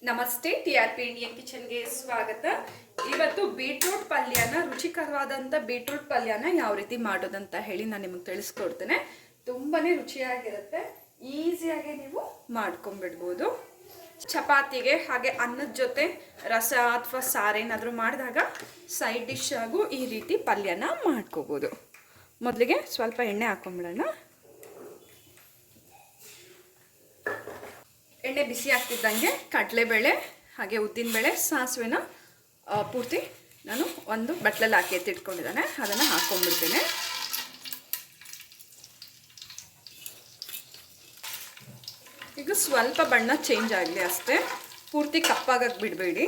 ನಮಸ್ತೆ, TRP Indian ಕಿಚನ್ಗೆ ಸ್ವಾಗತ. ಇವತ್ತು ಬೀಟ್ರೂಟ್ ಪಲ್ಯನ, ರುಚಿಕರವಾದಂಥ ಬೀಟ್ರೂಟ್ ಪಲ್ಯನ ಯಾವ ರೀತಿ ಮಾಡೋದಂತ ಹೇಳಿ ನಾನು ನಿಮಗೆ ತಿಳಿಸ್ಕೊಡ್ತೇನೆ. ತುಂಬಾನೇ ರುಚಿಯಾಗಿರುತ್ತೆ, ಈಸಿಯಾಗಿ ನೀವು ಮಾಡ್ಕೊಂಡ್ಬಿಡ್ಬೋದು. ಚಪಾತಿಗೆ ಹಾಗೆ ಅನ್ನದ ಜೊತೆ ರಸ ಅಥವಾ ಸಾರೇನಾದರೂ ಮಾಡಿದಾಗ ಸೈಡ್ ಡಿಶ್ ಆಗು ಈ ರೀತಿ ಪಲ್ಯನ ಮಾಡ್ಕೋಬೋದು. ಮೊದಲಿಗೆ ಸ್ವಲ್ಪ ಎಣ್ಣೆ ಹಾಕೊಂಡ್ಬಿಡೋಣ. ಎಣ್ಣೆ ಬಿಸಿ ಆಗ್ತಿದ್ದಂಗೆ ಕಡಲೆಬೇಳೆ ಹಾಗೆ ಉದ್ದಿನಬೇಳೆ ಸಾಸಿವೆನ ಪೂರ್ತಿ ನಾನು ಒಂದು ಬಟ್ಲಲ್ಲಿ ಹಾಕಿ ಎತ್ತಿಟ್ಕೊಂಡಿದ್ದಾನೆ, ಅದನ್ನು ಹಾಕ್ಕೊಂಡ್ಬಿಡ್ತೇನೆ. ಈಗ ಸ್ವಲ್ಪ ಬಣ್ಣ ಚೇಂಜ್ ಆಗಲಿ ಅಷ್ಟೇ, ಪೂರ್ತಿ ಕಪ್ಪಾಗಕ್ಕೆ ಬಿಡಬೇಡಿ.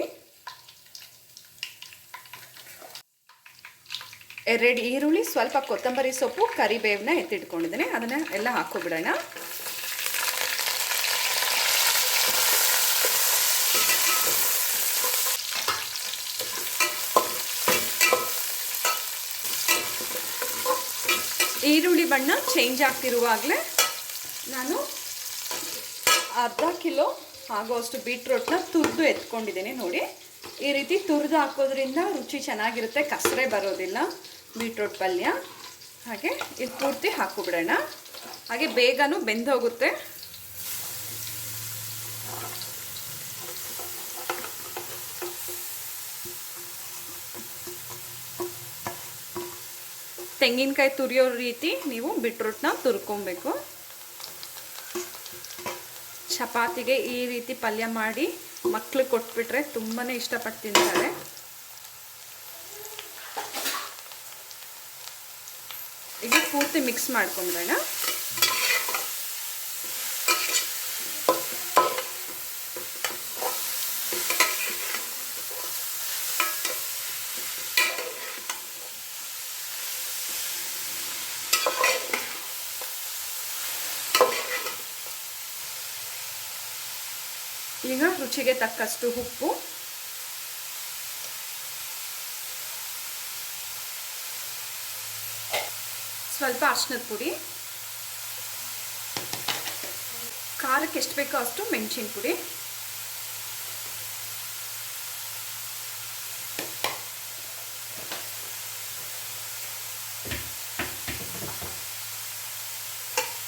2 ಈರುಳ್ಳಿ, ಸ್ವಲ್ಪ ಕೊತ್ತಂಬರಿ ಸೊಪ್ಪು, ಕರಿಬೇವನ್ನ ಎತ್ತಿಟ್ಕೊಂಡಿದ್ದೇನೆ, ಅದನ್ನು ಎಲ್ಲ ಹಾಕ್ಕೊಬಿಡೋಣ. ಈರುಳ್ಳಿ ಬಣ್ಣ ಚೇಂಜ್ ಆಗ್ತಿರುವಾಗಲೇ ನಾನು ಅರ್ಧ ಕಿಲೋ ಆಗೋಷ್ಟು ಬೀಟ್ರೂಟ್ನ ತುರಿದು ಎತ್ಕೊಂಡಿದ್ದೇನೆ. ನೋಡಿ, ಈ ರೀತಿ ತುರಿದು ಹಾಕೋದ್ರಿಂದ ರುಚಿ ಚೆನ್ನಾಗಿರುತ್ತೆ, ಕಸರೆ ಬರೋದಿಲ್ಲ ಬೀಟ್ರೂಟ್ ಪಲ್ಯ. ಹಾಗೆ ಇದು ಪೂರ್ತಿ ಹಾಕ್ಕೊಬಿಡೋಣ, ಹಾಗೆ ಬೇಗನೂ ಬೆಂದೋಗುತ್ತೆ. ತೆಂಗಿನಕಾಯಿ ತುರಿಯೋ ರೀತಿ ನೀವು ಬೀಟ್ರೂಟ್ನ ತುರ್ಕೊಬೇಕು. ಚಪಾತಿಗೆ ಈ ರೀತಿ ಪಲ್ಯ ಮಾಡಿ ಮಕ್ಳಿಗೆ ಕೊಟ್ಬಿಟ್ರೆ ತುಂಬಾ ಇಷ್ಟಪಟ್ಟು ತಿಂತಾರೆ. ಈಗ ಪೂರ್ತಿ ಮಿಕ್ಸ್ ಮಾಡ್ಕೊಂಬಿಡೋಣ. ಈಗ ರುಚಿಗೆ ತಕ್ಕಷ್ಟು ಉಪ್ಪು, ಸ್ವಲ್ಪ ಅರಿಶಿನದ ಪುಡಿ, ಖಾರಕ್ಕೆ ಎಷ್ಟು ಬೇಕೋ ಅಷ್ಟು ಮೆಣಸಿನ ಪುಡಿ,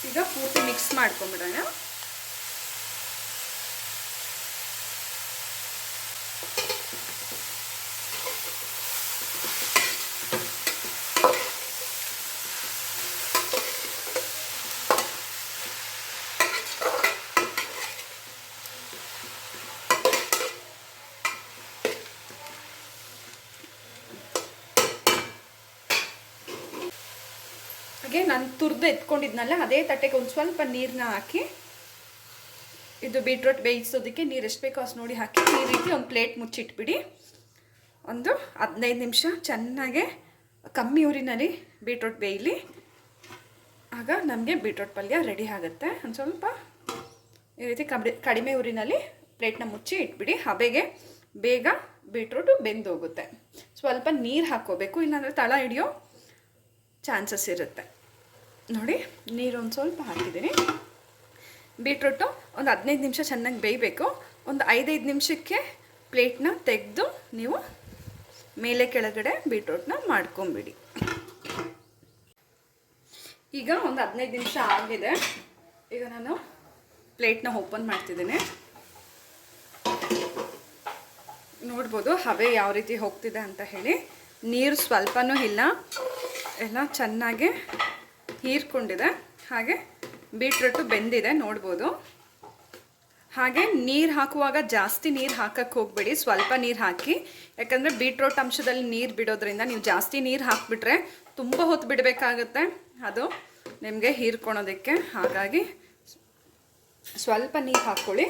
ಈಗ ಪೂರ್ತಿ ಮಿಕ್ಸ್ ಮಾಡ್ಕೊಂಬಿಡೋಣ. ಹಾಗೆ ನಾನು ತುರಿದು ಎತ್ಕೊಂಡಿದ್ನಲ್ಲ, ಅದೇ ತಟ್ಟೆಗೆ ಒಂದು ಸ್ವಲ್ಪ ನೀರನ್ನ ಹಾಕಿ, ಇದು ಬೀಟ್ರೂಟ್ ಬೇಯಿಸೋದಕ್ಕೆ ನೀರು ಎಷ್ಟು ಬೇಕೋ ಅಷ್ಟು ನೋಡಿ ಹಾಕಿ ಈ ರೀತಿ ಒಂದು ಪ್ಲೇಟ್ ಮುಚ್ಚಿಟ್ಬಿಡಿ. ಒಂದು 15 ನಿಮಿಷ ಚೆನ್ನಾಗೆ ಕಮ್ಮಿ ಊರಿನಲ್ಲಿ ಬೀಟ್ರೂಟ್ ಬೇಯಲಿ, ಆಗ ನಮಗೆ ಬೀಟ್ರೂಟ್ ಪಲ್ಯ ರೆಡಿ ಆಗುತ್ತೆ. ಒಂದು ಸ್ವಲ್ಪ ಈ ರೀತಿ ಕಡಿಮೆ ಊರಿನಲ್ಲಿ ಪ್ಲೇಟ್ನ ಮುಚ್ಚಿ ಇಟ್ಬಿಡಿ, ಹಬೆಗೆ ಬೇಗ ಬೀಟ್ರೂಟು ಬೆಂದೋಗುತ್ತೆ. ಸ್ವಲ್ಪ ನೀರು ಹಾಕ್ಕೋಬೇಕು, ಇಲ್ಲಾಂದರೆ ತಳ ಹಿಡಿಯೋ ಚಾನ್ಸಸ್ ಇರುತ್ತೆ. ನೋಡಿ, ನೀರು ಒಂದು ಸ್ವಲ್ಪ ಹಾಕಿದ್ದೀನಿ. ಬೀಟ್ರೂಟು ಒಂದು 15 ನಿಮಿಷ ಚೆನ್ನಾಗಿ ಬೇಯಬೇಕು. ಒಂದು 5 ನಿಮಿಷಕ್ಕೆ ಪ್ಲೇಟ್ನ ತೆಗೆದು ನೀವು ಮೇಲೆ ಕೆಳಗಡೆ ಬೀಟ್ರೂಟ್ನ ಮಾಡ್ಕೊಂಬಿಡಿ. ಈಗ ಒಂದು 15 ನಿಮಿಷ ಆಗಿದೆ. ಈಗ ನಾನು ಪ್ಲೇಟ್ನ ಓಪನ್ ಮಾಡ್ತಿದ್ದೀನಿ. ನೋಡ್ಬೋದು ಹಬೆ ಯಾವ ರೀತಿ ಹೋಗ್ತಿದೆ ಅಂತ ಹೇಳಿ. ನೀರು ಸ್ವಲ್ಪನೂ ಇಲ್ಲ, ಎಲ್ಲ ಚೆನ್ನಾಗಿ ಹೀರ್ಕೊಂಡಿದೆ. ಹಾಗೆ ಬೀಟ್ರೂಟು ಬೆಂದಿದೆ ನೋಡ್ಬೋದು. ಹಾಗೆ ನೀರು ಹಾಕುವಾಗ ಜಾಸ್ತಿ ನೀರು ಹಾಕಕ್ಕೆ ಹೋಗಬೇಡಿ, ಸ್ವಲ್ಪ ನೀರು ಹಾಕಿ. ಯಾಕಂದರೆ ಬೀಟ್ರೂಟ್ ಅಂಶದಲ್ಲಿ ನೀರು ಬಿಡೋದ್ರಿಂದ ನೀವು ಜಾಸ್ತಿ ನೀರು ಹಾಕಿಬಿಟ್ರೆ ತುಂಬ ಹೊತ್ತು ಬಿಡಬೇಕಾಗತ್ತೆ ಅದು ನಿಮಗೆ ಹೀರ್ಕೊಳೋದಕ್ಕೆ. ಹಾಗಾಗಿ ಸ್ವಲ್ಪ ನೀರು ಹಾಕ್ಕೊಳ್ಳಿ.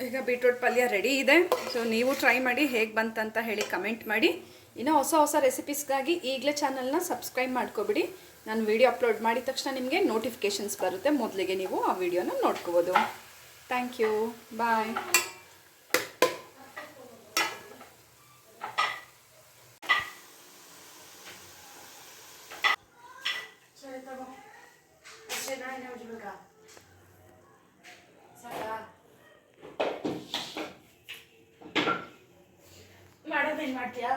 ಈಗ ಬೀಟ್ರೂಟ್ ಪಲ್ಯ ರೆಡಿ ಇದೆ. ಸೊ ನೀವು ಟ್ರೈ ಮಾಡಿ, ಹೇಗೆ ಬಂತಂತ ಹೇಳಿ ಕಮೆಂಟ್ ಮಾಡಿ. ಇನ್ನೂ ಹೊಸ ರೆಸಿಪೀಸ್ಗಾಗಿ ಈಗಲೇ ಚಾನಲ್ನ ಸಬ್ಸ್ಕ್ರೈಬ್ ಮಾಡ್ಕೊಬಿಡಿ. ನಾನು ವಿಡಿಯೋ ಅಪ್ಲೋಡ್ ಮಾಡಿದ ತಕ್ಷಣ ನಿಮಗೆ ನೋಟಿಫಿಕೇಷನ್ಸ್ ಬರುತ್ತೆ, ಮೊದಲಿಗೆ ನೀವು ಆ ವಿಡಿಯೋನ ನೋಡ್ಕೋಬೋದು. ಥ್ಯಾಂಕ್ ಯು, ಬಾಯ್. ನೀನು ಮಾಡ್ತೀಯಾ